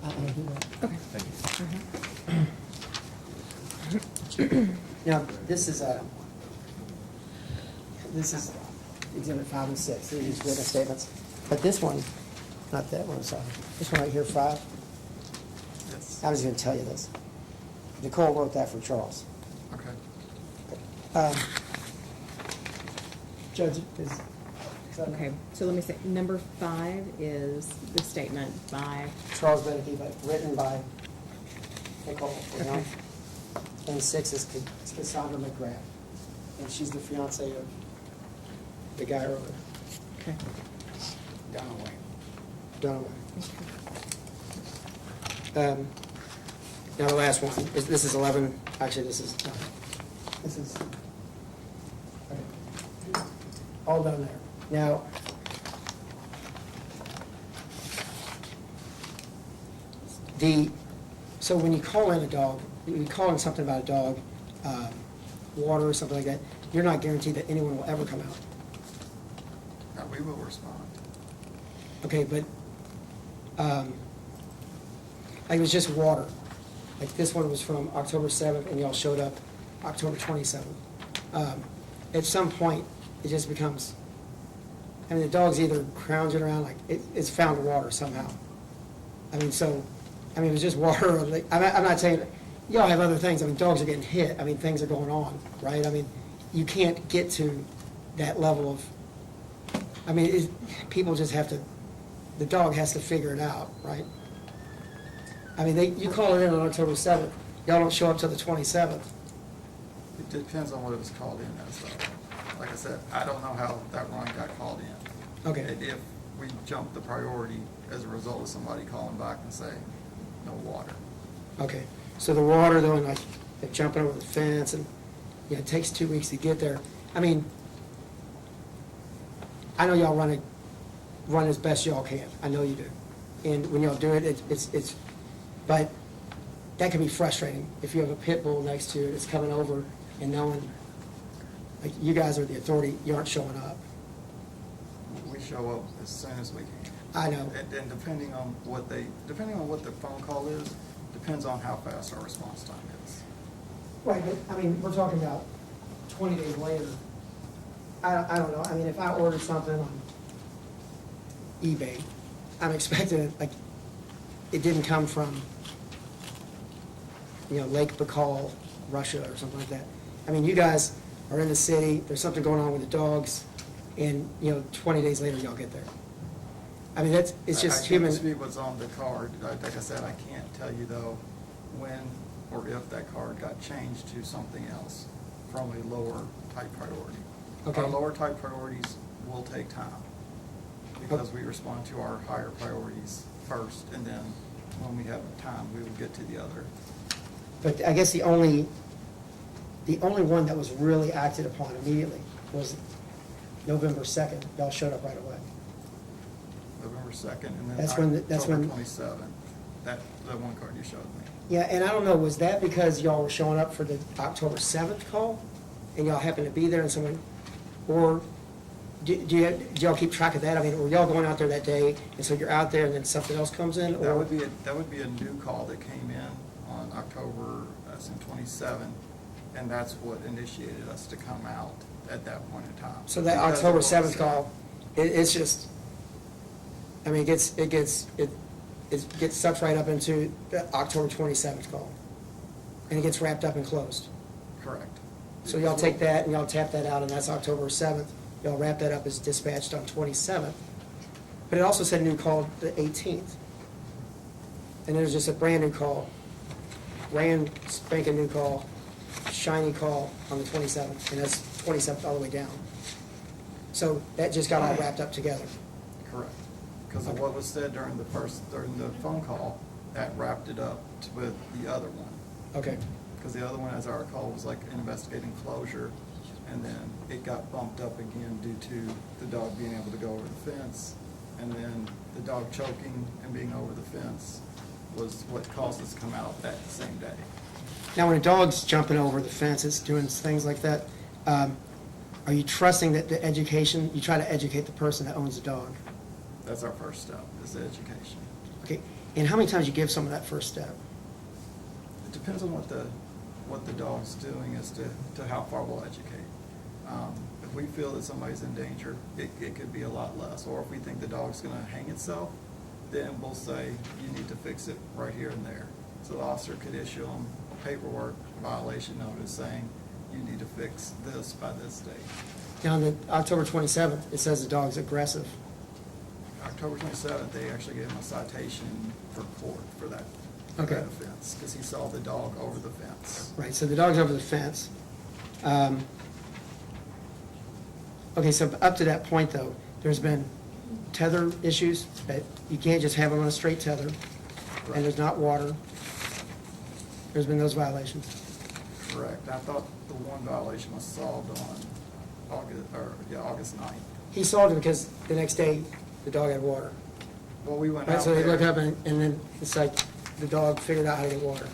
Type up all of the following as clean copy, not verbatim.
Okay. Thank you. Now, this is exhibit 5 and 6, these are just written statements. But this one, not that one, sorry. This one right here, 5. Yes. I was going to tell you this. Nicole wrote that for Charles. Okay. Judge, is that Okay, so let me say, number 5 is the statement by, Charles Beneke, but written by Nicole. You know? Okay. And 6 is Cassandra McGrath, and she's the fiance of the guy over okay. Dunaway. Now the last one, this is 11, actually this is okay. All done there. Now, so when you call in a dog, you call in something about a dog, water or something like that, you're not guaranteed that anyone will ever come out. Now, we will respond. Okay, but, like it was just water. Like this one was from October 7th and y'all showed up October 27th. At some point, it just becomes, I mean, the dog's either crouching around, like it's found water somehow. I mean, it was just water. Like, I'm not saying, y'all have other things. I mean, dogs are getting hit. I mean, things are going on, right? I mean, you can't get to that level of, I mean, people just have to, the dog has to figure it out, right? I mean, you call it in on October 7th, y'all don't show up till the 27th. It depends on what it was called in as, though. Like I said, I don't know how that run got called in. Okay. And if we jump the priority as a result of somebody calling back and saying, no water. Okay, so the water though, and like they're jumping over the fence and, you know, it takes 2 weeks to get there. I mean, I know y'all run as best y'all can. I know you do. And when y'all do it, it's, but that can be frustrating if you have a pit bull next to you that's coming over and knowing, like, you guys are the authority, you aren't showing up. We show up as soon as we can. I know. And depending on what the phone call is, depends on how fast our response time is. Right, but, I mean, we're talking about 20 days later. I don't know, I mean, if I ordered something on eBay, I'm expecting it, like, it didn't come from, you know, Lake Baikal, Russia, or something like that. I mean, you guys are in the city, there's something going on with the dogs, and, you know, 20 days later, y'all get there. I mean, it's just human. I can't dispute what's on the card. Like I said, I can't tell you, though, when or if that card got changed to something else from a lower type priority. Okay. Our lower type priorities will take time because we respond to our higher priorities first, and then when we have time, we will get to the other. But I guess the only one that was really acted upon immediately was November 2nd. Y'all showed up right away. November 2nd, and then That's when October 27th, that one card you showed me. Yeah, and I don't know, was that because y'all were showing up for the October 7th call, and y'all happened to be there and someone, or do y'all keep track of that? I mean, were y'all going out there that day, and so you're out there and then something else comes in? That Or would be a new call that came in on October 27, and that's what initiated us to come out at that point in time. So that Because October of what 7th was call, it's just, I mean, it gets sucked right up into the October 27th call, and it gets wrapped up and closed. said. Correct. So y'all take that and y'all tap that out, and that's October 7th. Y'all wrap that up as dispatched on 27th. But it also said new call the 18th. And there's just a brand new call, brand spanking new call, shiny call on the 27th, and that's 27th all the way down. So that just got all wrapped up together. Correct. Because of what was said during the phone call, that wrapped it up with the other one. Okay. Because the other one, as I recall, was like investigating closure, and then it got bumped up again due to the dog being able to go over the fence, and then the dog choking and being over the fence was what caused us to come out that same day. Now, when a dog's jumping over the fences, doing things like that, are you trusting that the education, you try to educate the person that owns the dog? That's our first step, is the education. Okay, And how many times you give someone that first step? It depends on what the dog's doing as to how far we'll educate. If we feel that somebody's in danger, it could be a lot less. Or if we think the dog's gonna hang itself, then we'll say, you need to fix it right here and there. So the officer could issue them a paperwork violation notice saying, you need to fix this by this date. Now, on the October 27th, it says the dog's aggressive. October 27th, they actually gave him a citation for court for that Okay. offense, because he saw the dog over the fence. Right, so the dog's over the fence. Okay, so up to that point, though, there's been tether issues, that you can't just have them on a straight tether, and there's not water. There's been those violations. Correct. I thought the one violation was solved on August 9th. He solved it because the next day, the dog had water. Well, we went Right, out so they look there. up and then it's like the dog figured out how to get water.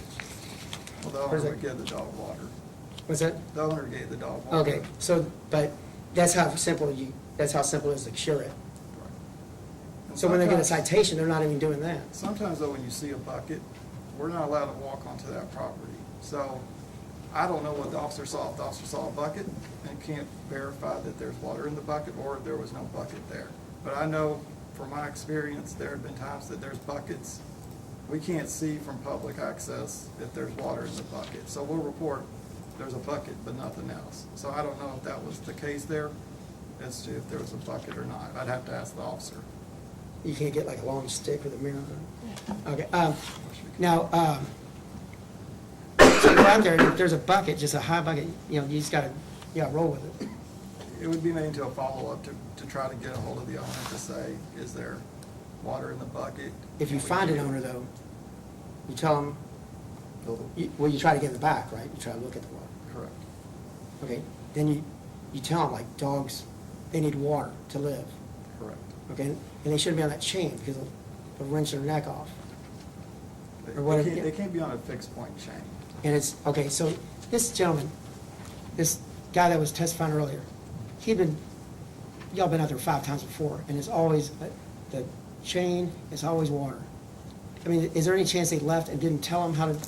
Well, the Where's owner that? would give the dog water. What's that? The owner gave the dog water. Okay, so, but that's how simple it is to cure it. Right. And So when they get a sometimes- citation, they're not even doing that. Sometimes though, when you see a bucket, we're not allowed to walk onto that property. So I don't know what the officer saw. If the officer saw a bucket and can't verify that there's water in the bucket or there was no bucket there. But I know from my experience, there have been times that there's buckets. We can't see from public access if there's water in the bucket. So we'll report there's a bucket but nothing else. So I don't know if that was the case there as to if there was a bucket or not. I'd have to ask the officer. You can't get like a long stick with a mirror on it. Okay, now, so you go out there, and if there's a bucket, just a high bucket, you know, you just gotta roll with it. It would be made into a follow-up to try to get a hold of the owner to say, is there water in the bucket? If you find an owner, though, you tell them, well, you try to get it back, right? You try to look at the water. Correct. Okay, then you tell them, like, dogs, they need water to live, Correct. okay? And they shouldn't be on that chain, because they'll wrench their neck off. They Or what- can't, they can't be on a fixed point chain. And it's, okay, so this gentleman, this guy that was testifying earlier, y'all been out there 5 times before, and it's always, the chain is always water. I mean, is there any chance they left and didn't tell him how to,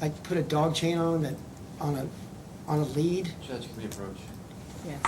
like, put a dog chain on that, on a lead? Judge, can we approach? Yes.